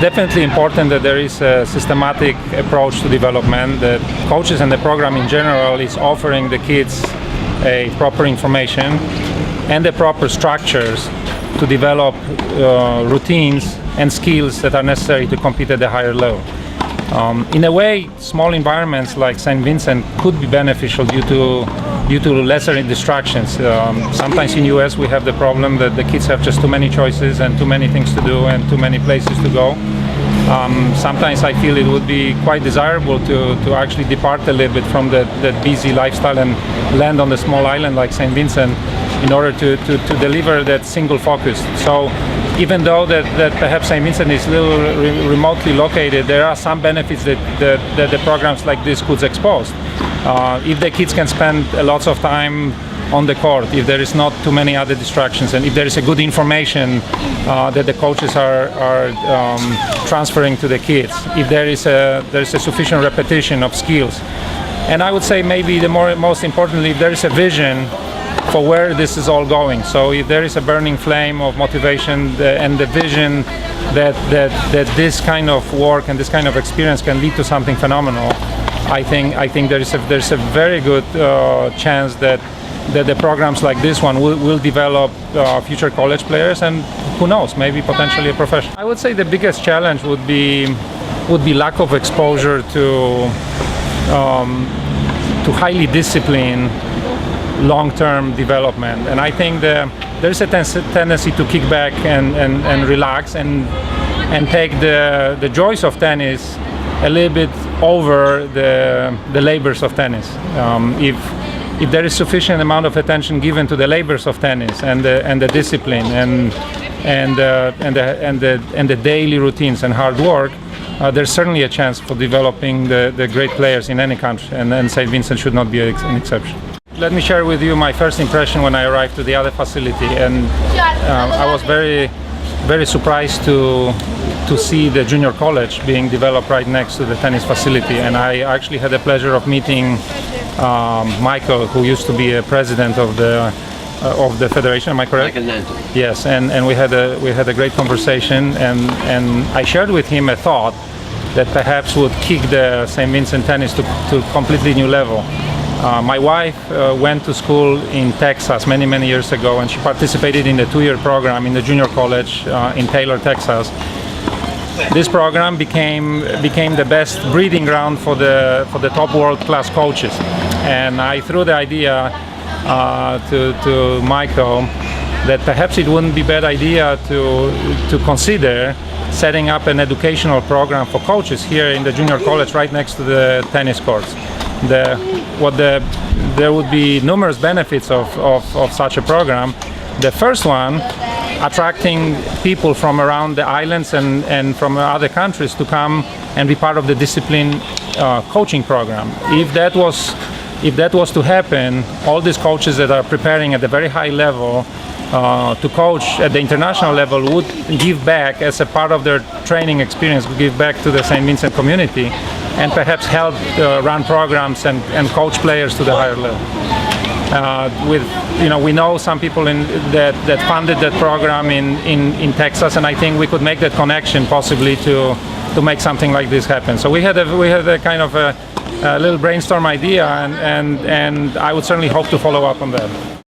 definitely important that there is a systematic approach to development, that coaches and the program in general is offering the kids a proper information and the proper structures to develop routines and skills that are necessary to compete at a higher level. In a way, small environments like St. Vincent could be beneficial due to lesser distractions. Sometimes in US we have the problem that the kids have just too many choices and too many things to do and too many places to go. Sometimes I feel it would be quite desirable to actually depart a little bit from that busy lifestyle and land on a small island like St. Vincent in order to deliver that single focus. So even though that perhaps St. Vincent is a little remotely located, there are some benefits that the programs like this could expose. If the kids can spend lots of time on the court, if there is not too many other distractions, and if there is a good information that the coaches are transferring to the kids, if there is a sufficient repetition of skills, and I would say maybe most importantly, if there is a vision for where this is all going. So if there is a burning flame of motivation and the vision that this kind of work and this kind of experience can lead to something phenomenal, I think there's a very good chance that the programs like this one will develop future college players, and who knows, maybe potentially a professional. I would say the biggest challenge would be lack of exposure to highly disciplined long-term development, and I think there's a tendency to kick back and relax and take the joys of tennis a little bit over the labors of tennis. If there is sufficient amount of attention given to the labors of tennis and the discipline and the daily routines and hard work, there's certainly a chance for developing the great players in any country, and St. Vincent should not be an exception. Let me share with you my first impression when I arrived to the other facility, and I was very, very surprised to see the junior college being developed right next to the tennis facility. And I actually had the pleasure of meeting Michael, who used to be a president of the federation. Am I correct? Yes, and we had a great conversation, and I shared with him a thought that perhaps would kick the St. Vincent tennis to a completely new level. My wife went to school in Texas many years ago, and she participated in the 2-year program in the junior college in Taylor, Texas. This program became the best breeding ground for the top world-class coaches, and I threw the idea to Michael that perhaps it wouldn't be a bad idea to consider setting up an educational program for coaches here in the junior college right next to the tennis courts. There would be numerous benefits of such a program. The first one, attracting people from around the islands and from other countries to come and be part of the discipline coaching program. If that was to happen, all these coaches that are preparing at a very high level to coach at the international level would give back as a part of their training experience, give back to the St. Vincent community, and perhaps help run programs and coach players to the higher level. We know some people that funded that program in Texas, and I think we could make that connection possibly to make something like this happen. So we had a kind of a little brainstorm idea, and I would certainly hope to follow up on that.